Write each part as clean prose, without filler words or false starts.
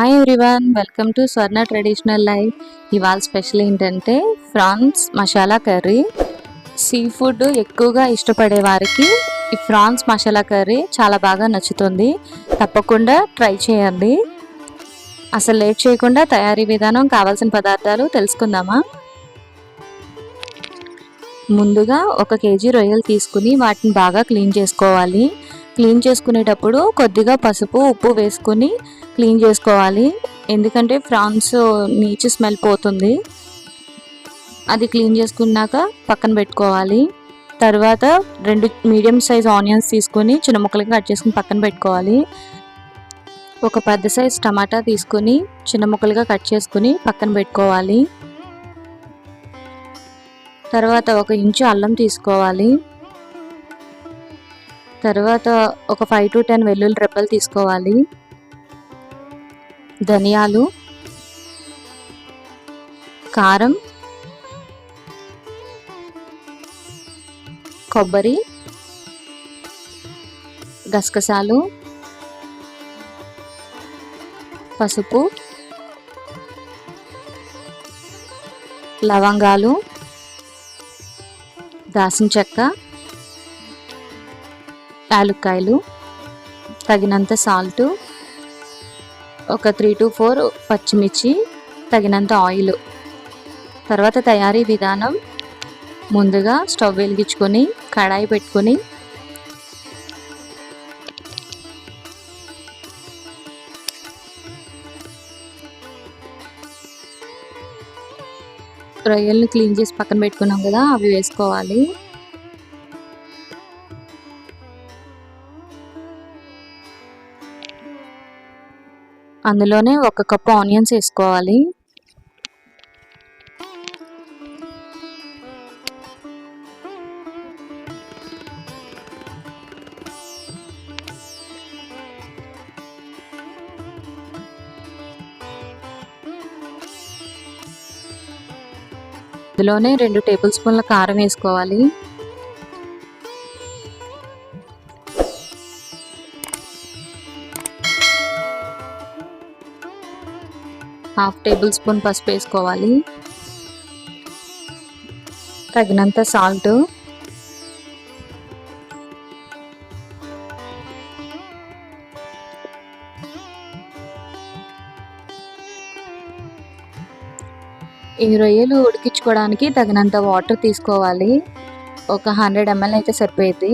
Hi everyone, welcome to Swarna traditional life. ఇవాళ special ఏంటంటే prawns masala curry. Sea food ఎక్కువగా ఇష్టపడే వారికి ఈ ఫ్రాన్స్ మసాలా కర్రీ చాలా బాగా నచ్చుతుంది. తప్పకుండా ట్రై చేయండి. అసలు లేట్ చేయకుండా తయారీ విధానం, కావాల్సిన పదార్థాలు తెలుసుకుందామా. ముందుగా 1 కేజీ రొయ్యలు తీసుకుని వాటిని బాగా క్లీన్ చేసుకోవాలి. క్లీన్ చేసుకునేటప్పుడు కొద్దిగా పసుపు, ఉప్పు వేసుకొని క్లీన్ చేసుకోవాలి. ఎందుకంటే ఫ్రాన్స్ నీచు స్మెల్ పోతుంది. అది క్లీన్ చేసుకున్నాక పక్కన పెట్టుకోవాలి. తర్వాత 2 మీడియం సైజ్ ఆనియన్స్ తీసుకొని చిన్న ముక్కలుగా కట్ చేసుకుని పక్కన పెట్టుకోవాలి. ఒక పెద్ద సైజ్ టమాటా తీసుకొని చిన్న ముక్కలుగా కట్ చేసుకుని పక్కన పెట్టుకోవాలి. తర్వాత 1 ఇంచు అల్లం తీసుకోవాలి. తర్వాత ఒక 5 to 10 వెల్లుల్లి రెబ్బలు తీసుకోవాలి. ధనియాలు, కారం, కొబ్బరి, గసగసాలు, పసుపు, లవంగాలు, దాల్చిన చెక్క, యాలక్కాయలు, తగినంత సాల్ట్, ఒక 3 to 4 పచ్చిమిర్చి, తగినంత ఆయిల్. తర్వాత తయారీ విధానం: ముందుగా స్టవ్ వెలిగించుకొని కడాయి పెట్టుకొని రొయ్యలను క్లీన్ చేసి పక్కన పెట్టుకున్నాం కదా, అవి వేసుకోవాలి. అందులోనే 1 కప్పు ఆనియన్స్ వేసుకోవాలి. అందులోనే 2 టేబుల్ స్పూన్ల కారం వేసుకోవాలి. హాఫ్ టేబుల్ స్పూన్ పసుపు వేసుకోవాలి. తగినంత సాల్ట్, ఈ రొయ్యలు ఉడికించుకోవడానికి తగినంత వాటర్ తీసుకోవాలి. ఒక 100 ml అయితే సరిపోయింది.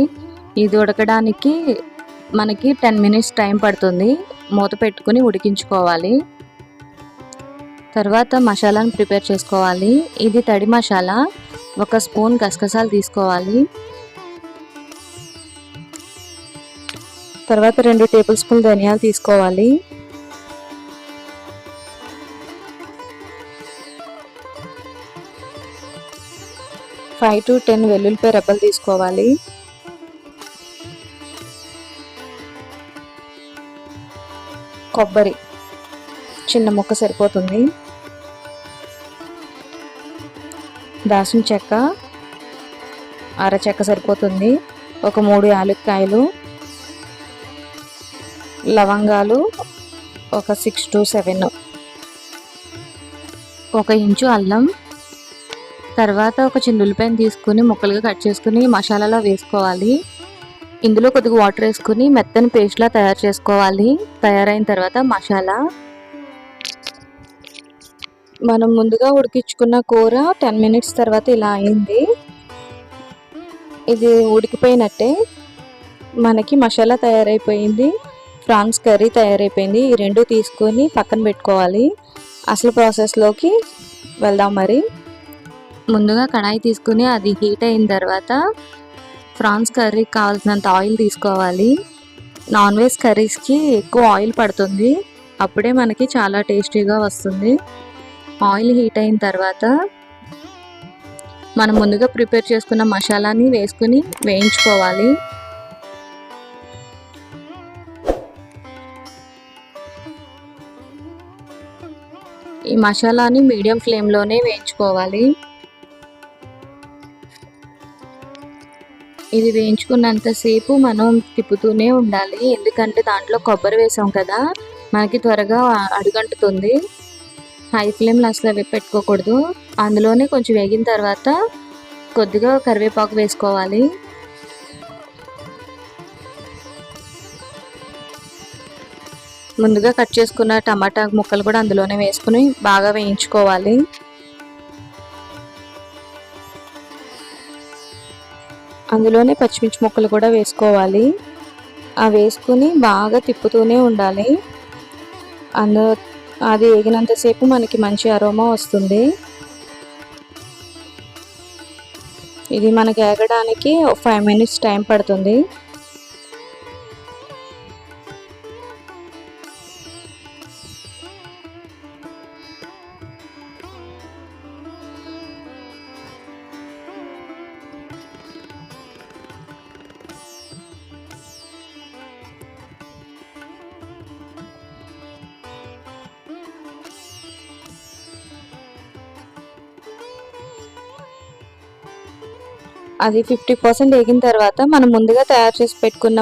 ఇది ఉడకడానికి మనకి 10 minutes టైం పడుతుంది. మూత పెట్టుకుని ఉడికించుకోవాలి. తర్వాత మసాలాను ప్రిపేర్ చేసుకోవాలి. ఇది తడి మసాలా. 1 స్పూన్ గసగసాలు తీసుకోవాలి. తర్వాత 2 టేబుల్ స్పూన్ ధనియాలు తీసుకోవాలి. ఒక 5 to 10 వెల్లుల్లిపాయ రెబ్బలు తీసుకోవాలి. కొబ్బరి చిన్న ముక్క సరిపోతుంది. దాల్చిన చెక్క అరచెక్క సరిపోతుంది. ఒక 3 యాలక్కాయలు, లవంగాలు ఒక 6 to 7, 1 ఇంచు అల్లం. తర్వాత ఒక చిన్న ఉల్లిపాయను తీసుకుని ముక్కలుగా కట్ చేసుకుని మసాలాలో వేసుకోవాలి. ఇందులో కొద్దిగా వాటర్ వేసుకుని మెత్తని పేస్ట్లా తయారు చేసుకోవాలి. తయారైన తర్వాత మసాలా, మనం ముందుగా ఉడికించుకున్న కూర 10 minutes తర్వాత ఇలా అయింది. ఇది ఉడికిపోయినట్టే, మనకి మసాలా తయారైపోయింది, ఫ్రాన్స్ కర్రీ తయారైపోయింది. ఈ 2 తీసుకొని పక్కన పెట్టుకోవాలి. అసలు ప్రాసెస్లోకి వెళ్దాం. మరి ముందుగా కడాయి తీసుకుని అది హీట్ అయిన తర్వాత ఫ్రాన్స్ కర్రీకి కావాల్సినంత ఆయిల్ తీసుకోవాలి. నాన్ వెజ్ కర్రీస్కి ఎక్కువ ఆయిల్ పడుతుంది, అప్పుడే మనకి చాలా టేస్టీగా వస్తుంది. ఆయిల్ హీట్ అయిన తర్వాత మనం ముందుగా ప్రిపేర్ చేసుకున్న మసాలాని వేసుకుని వేయించుకోవాలి. ఈ మసాలాని మీడియం ఫ్లేమ్లోనే వేయించుకోవాలి. ఇది వేయించుకున్నంతసేపు మనం తిప్పుతూనే ఉండాలి, ఎందుకంటే దాంట్లో కొబ్బరి వేసాం కదా, మనకి త్వరగా అడుగంటుతుంది. హై ఫ్లేమ్లో అసలు పెట్టుకోకూడదు. అందులోనే కొంచెం వేగిన తర్వాత కొద్దిగా కరివేపాకు వేసుకోవాలి. ముందుగా కట్ చేసుకున్న టమాటా ముక్కలు కూడా అందులోనే వేసుకుని బాగా వేయించుకోవాలి. అందులోనే పచ్చిమిర్చి ముక్కలు కూడా వేసుకోవాలి. వేసుకుని బాగా తిప్పుతూనే ఉండాలి. అది వేగినంతసేపు మనకి మంచి అరోమా వస్తుంది. ఇది మనకి వేగడానికి 5 minutes టైం పడుతుంది. అది 50% వేగిన తర్వాత మనం ముందుగా తయారు చేసి పెట్టుకున్న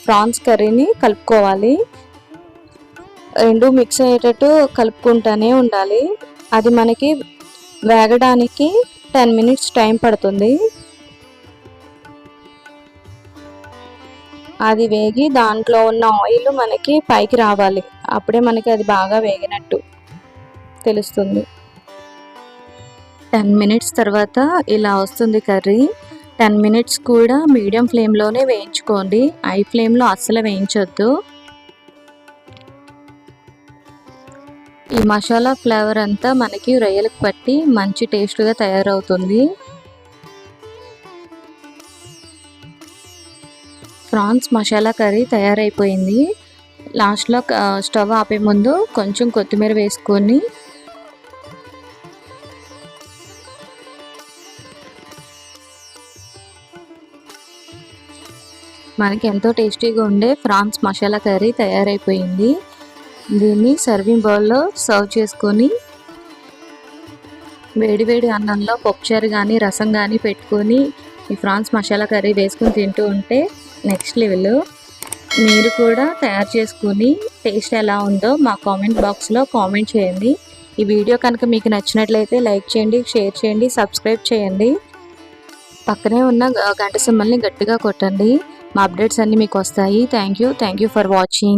ప్రాన్స్ కర్రీని కలుపుకోవాలి. రెండు మిక్స్ అయ్యేటట్టు కలుపుకుంటూనే ఉండాలి. అది మనకి వేగడానికి 10 minutes టైం పడుతుంది. అది వేగి దాంట్లో ఉన్న ఆయిల్ మనకి పైకి రావాలి. అప్పుడే మనకి అది బాగా వేగినట్టు తెలుస్తుంది. 10 minutes తర్వాత ఇలా వస్తుంది కర్రీ. 10 minutes కూడా మీడియం ఫ్లేమ్లోనే వేయించుకోండి. హై ఫ్లేమ్లో అస్సలు వేయించొద్దు. ఈ మసాలా ఫ్లేవర్ అంతా మనకి రొయ్యలకు పట్టి మంచి టేస్ట్గా తయారవుతుంది. ప్రాన్స్ మసాలా కర్రీ తయారైపోయింది. లాస్ట్లో స్టవ్ ఆపే ముందు కొంచెం కొత్తిమీర వేసుకొని మనకి ఎంతో టేస్టీగా ఉండే ప్రాన్స్ మసాలా కర్రీ తయారైపోయింది. దీన్ని సర్వింగ్ బౌల్లో సర్వ్ చేసుకొని వేడివేడి అన్నంలో పప్పుచారు కానీ రసం కానీ పెట్టుకొని ఈ ప్రాన్స్ మసాలా కర్రీ వేసుకొని తింటూ ఉంటే నెక్స్ట్ లెవెల్. మీరు కూడా తయారు చేసుకుని టేస్ట్ ఎలా ఉందో మా కామెంట్ బాక్స్లో కామెంట్ చేయండి. ఈ వీడియో కనుక మీకు నచ్చినట్లయితే లైక్ చేయండి, షేర్ చేయండి, సబ్స్క్రైబ్ చేయండి. పక్కనే ఉన్న గంట సింబల్ని గట్టిగా కొట్టండి. మా అప్డేట్స్ అన్నీ మీకు వస్తాయి. Thank you for watching.